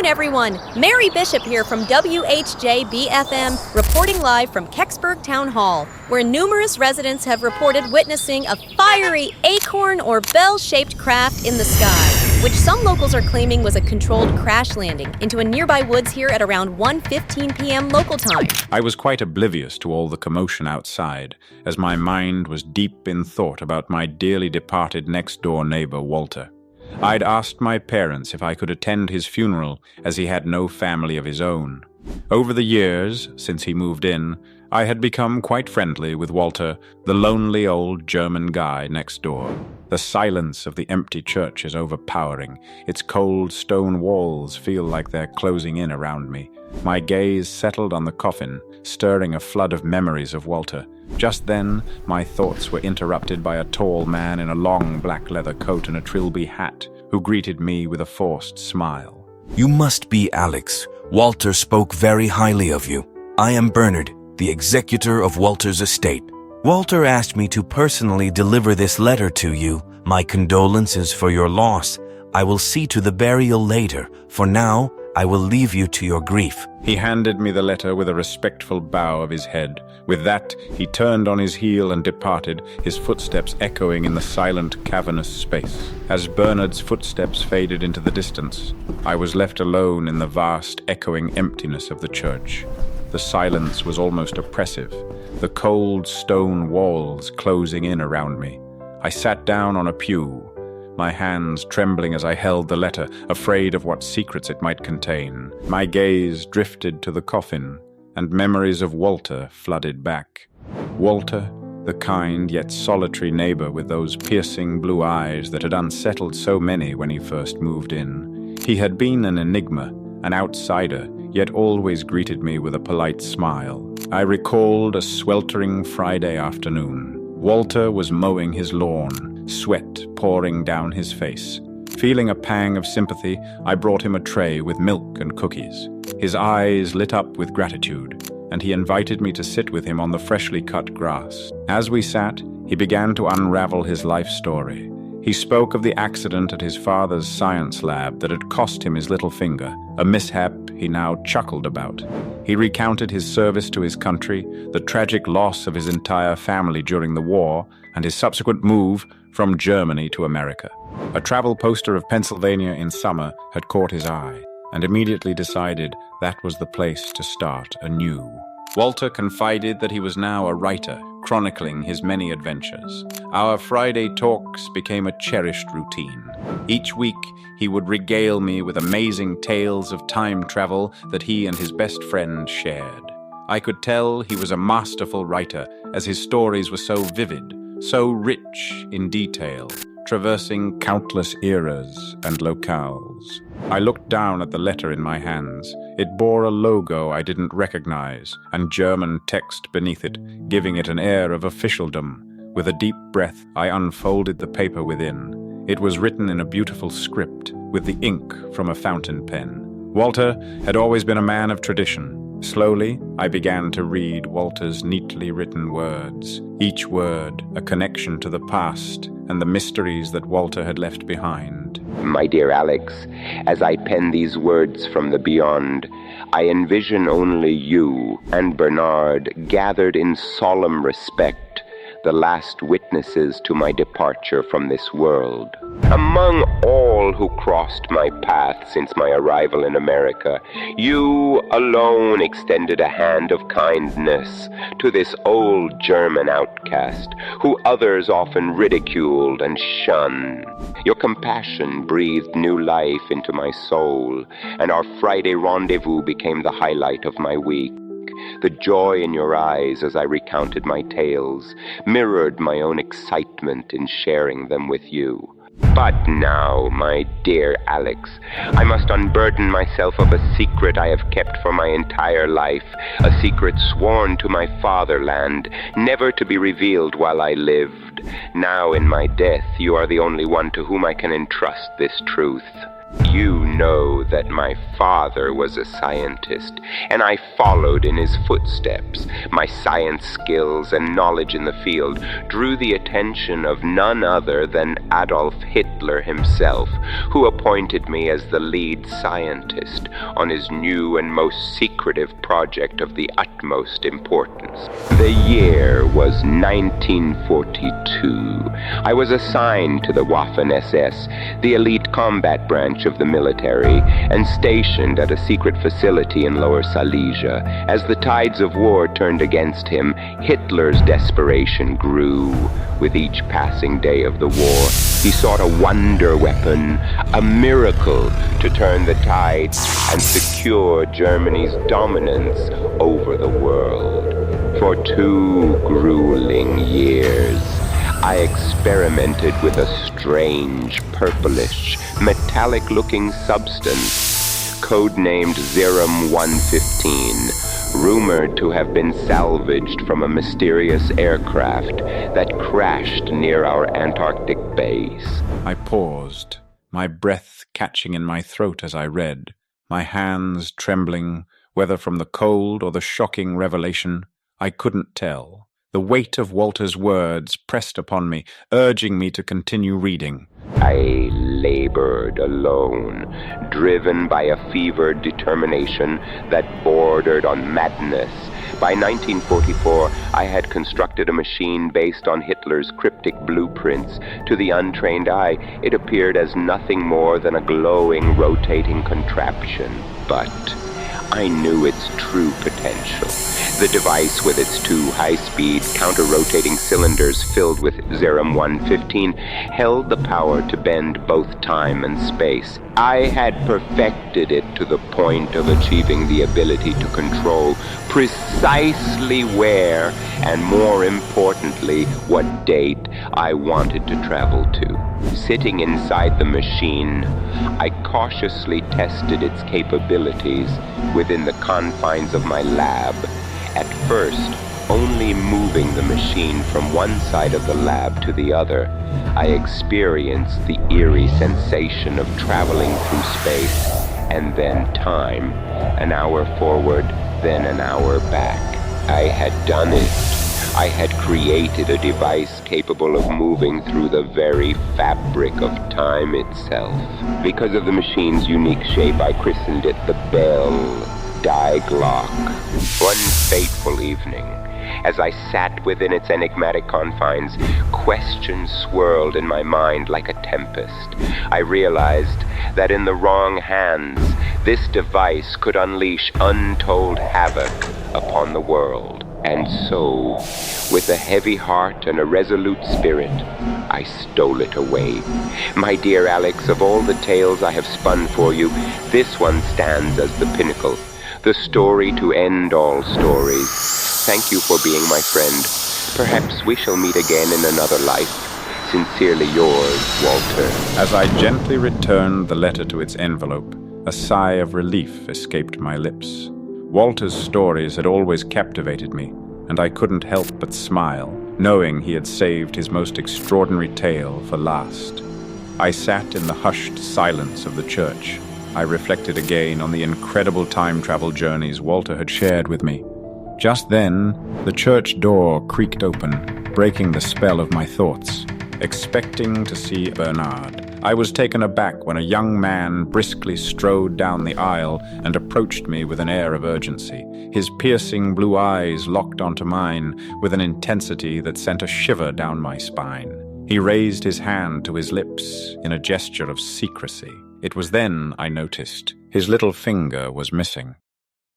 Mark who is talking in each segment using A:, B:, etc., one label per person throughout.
A: afternoon, everyone. Mary Bishop here from WHJ-BFM, reporting live from Kecksburg Town Hall, where numerous residents have reported witnessing a fiery acorn or bell-shaped craft in the sky, which some locals are claiming was a controlled crash landing into a nearby woods here at around 1:15 p.m. local time.
B: I was quite oblivious to all the commotion outside, as my mind was deep in thought about my dearly departed next-door neighbor, Walter. I'd asked my parents if I could attend his funeral, as he had no family of his own. Over the years, since he moved in, I had become quite friendly with Walter, the lonely old German guy next door. The silence of the empty church is overpowering. Its cold stone walls feel like they're closing in around me. My gaze settled on the coffin, stirring a flood of memories of Walter. Just then, my thoughts were interrupted by a tall man in a long black leather coat and a trilby hat, who greeted me with a forced smile.
C: You must be Alex. Walter spoke very highly of you. I am Bernard, the executor of Walter's estate. Walter asked me to personally deliver this letter to you. My condolences for your loss. I will see to the burial later. For now, I will leave you to your grief.
B: He handed me the letter with a respectful bow of his head. With that, he turned on his heel and departed, his footsteps echoing in the silent, cavernous space. As Bernard's footsteps faded into the distance, I was left alone in the vast, echoing emptiness of the church. The silence was almost oppressive, the cold stone walls closing in around me. I sat down on a pew, my hands trembling as I held the letter, afraid of what secrets it might contain. My gaze drifted to the coffin, and memories of Walter flooded back. Walter, the kind yet solitary neighbor with those piercing blue eyes that had unsettled so many when he first moved in. He had been an enigma, an outsider, yet always greeted me with a polite smile. I recalled a sweltering Friday afternoon. Walter was mowing his lawn, sweat pouring down his face. Feeling a pang of sympathy, I brought him a tray with milk and cookies. His eyes lit up with gratitude, and he invited me to sit with him on the freshly cut grass. As we sat, he began to unravel his life story. He spoke of the accident at his father's science lab that had cost him his little finger, a mishap he now chuckled about. He recounted his service to his country, the tragic loss of his entire family during the war, and his subsequent move from Germany to America. A travel poster of Pennsylvania in summer had caught his eye, and immediately decided that was the place to start anew. Walter confided that he was now a writer, chronicling his many adventures. Our Friday talks became a cherished routine. Each week, he would regale me with amazing tales of time travel that he and his best friend shared. I could tell he was a masterful writer, as his stories were so vivid, so rich in detail, traversing countless eras and locales. I looked down at the letter in my hands. It bore a logo I didn't recognize, and German text beneath it, giving it an air of officialdom. With a deep breath, I unfolded the paper within. It was written in a beautiful script, with the ink from a fountain pen. Walter had always been a man of tradition. Slowly, I began to read Walter's neatly written words, each word a connection to the past and the mysteries that Walter had left behind.
D: My dear Alex, as I pen these words from the beyond, I envision only you and Bernard gathered in solemn respect, the last witnesses to my departure from this world. Among all who crossed my path since my arrival in America, you alone extended a hand of kindness to this old German outcast, who others often ridiculed and shunned. Your compassion breathed new life into my soul, and our Friday rendezvous became the highlight of my week. The joy in your eyes as I recounted my tales mirrored my own excitement in sharing them with you. But now, my dear Alex, I must unburden myself of a secret I have kept for my entire life, a secret sworn to my fatherland, never to be revealed while I lived. Now, in my death, you are the only one to whom I can entrust this truth. You know that my father was a scientist, and I followed in his footsteps. My science skills and knowledge in the field drew the attention of none other than Adolf Hitler himself, who appointed me as the lead scientist on his new and most secretive project of the utmost importance. The year was 1942. I was assigned to the Waffen-SS, the elite combat branch of the military, and stationed at a secret facility in Lower Silesia. As the tides of war turned against him, Hitler's desperation grew. With each passing day of the war, he sought a wonder weapon, a miracle to turn the tides and secure Germany's dominance over the world. For 2 grueling years, I experimented with a strange, purplish, metallic-looking substance, codenamed Serum 115, rumored to have been salvaged from a mysterious aircraft that crashed near our Antarctic base.
B: I paused, my breath catching in my throat as I read, my hands trembling, whether from the cold or the shocking revelation, I couldn't tell. The weight of Walter's words pressed upon me, urging me to continue reading.
D: I labored alone, driven by a fevered determination that bordered on madness. By 1944, I had constructed a machine based on Hitler's cryptic blueprints. To the untrained eye, it appeared as nothing more than a glowing, rotating contraption. But I knew its true potential. The device, with its 2 high-speed, counter-rotating cylinders filled with Serum 115, held the power to bend both time and space. I had perfected it to the point of achieving the ability to control precisely where, and more importantly, what date I wanted to travel to. Sitting inside the machine, I cautiously tested its capabilities within the confines of my lab. At first, only moving the machine from one side of the lab to the other, I experienced the eerie sensation of traveling through space and then time, an hour forward, then an hour back. I had done it. I had created a device capable of moving through the very fabric of time itself. Because of the machine's unique shape, I christened it the Bell Die Glock. One fateful evening, as I sat within its enigmatic confines, questions swirled in my mind like a tempest. I realized that in the wrong hands, this device could unleash untold havoc upon the world. And so, with a heavy heart and a resolute spirit, I stole it away. My dear Alex, of all the tales I have spun for you, this one stands as the pinnacle. The story to end all stories. Thank you for being my friend. Perhaps we shall meet again in another life. Sincerely yours, Walter.
B: As I gently returned the letter to its envelope, a sigh of relief escaped my lips. Walter's stories had always captivated me, and I couldn't help but smile, knowing he had saved his most extraordinary tale for last. I sat in the hushed silence of the church. I reflected again on the incredible time travel journeys Walter had shared with me. Just then, the church door creaked open, breaking the spell of my thoughts. Expecting to see Bernard, I was taken aback when a young man briskly strode down the aisle and approached me with an air of urgency. His piercing blue eyes locked onto mine with an intensity that sent a shiver down my spine. He raised his hand to his lips in a gesture of secrecy. It was then I noticed his little finger was missing.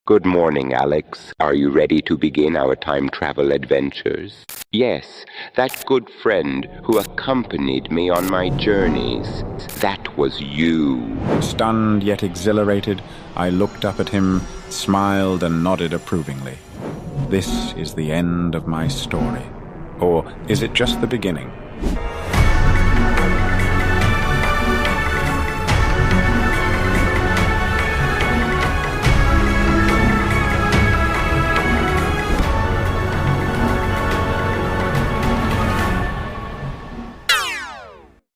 D: Good morning, Alex. Are you ready to begin our time travel adventures? Yes, that good friend who accompanied me on my journeys. That was you.
B: Stunned yet exhilarated, I looked up at him, smiled and nodded approvingly. This is the end of my story. Or is it just the beginning?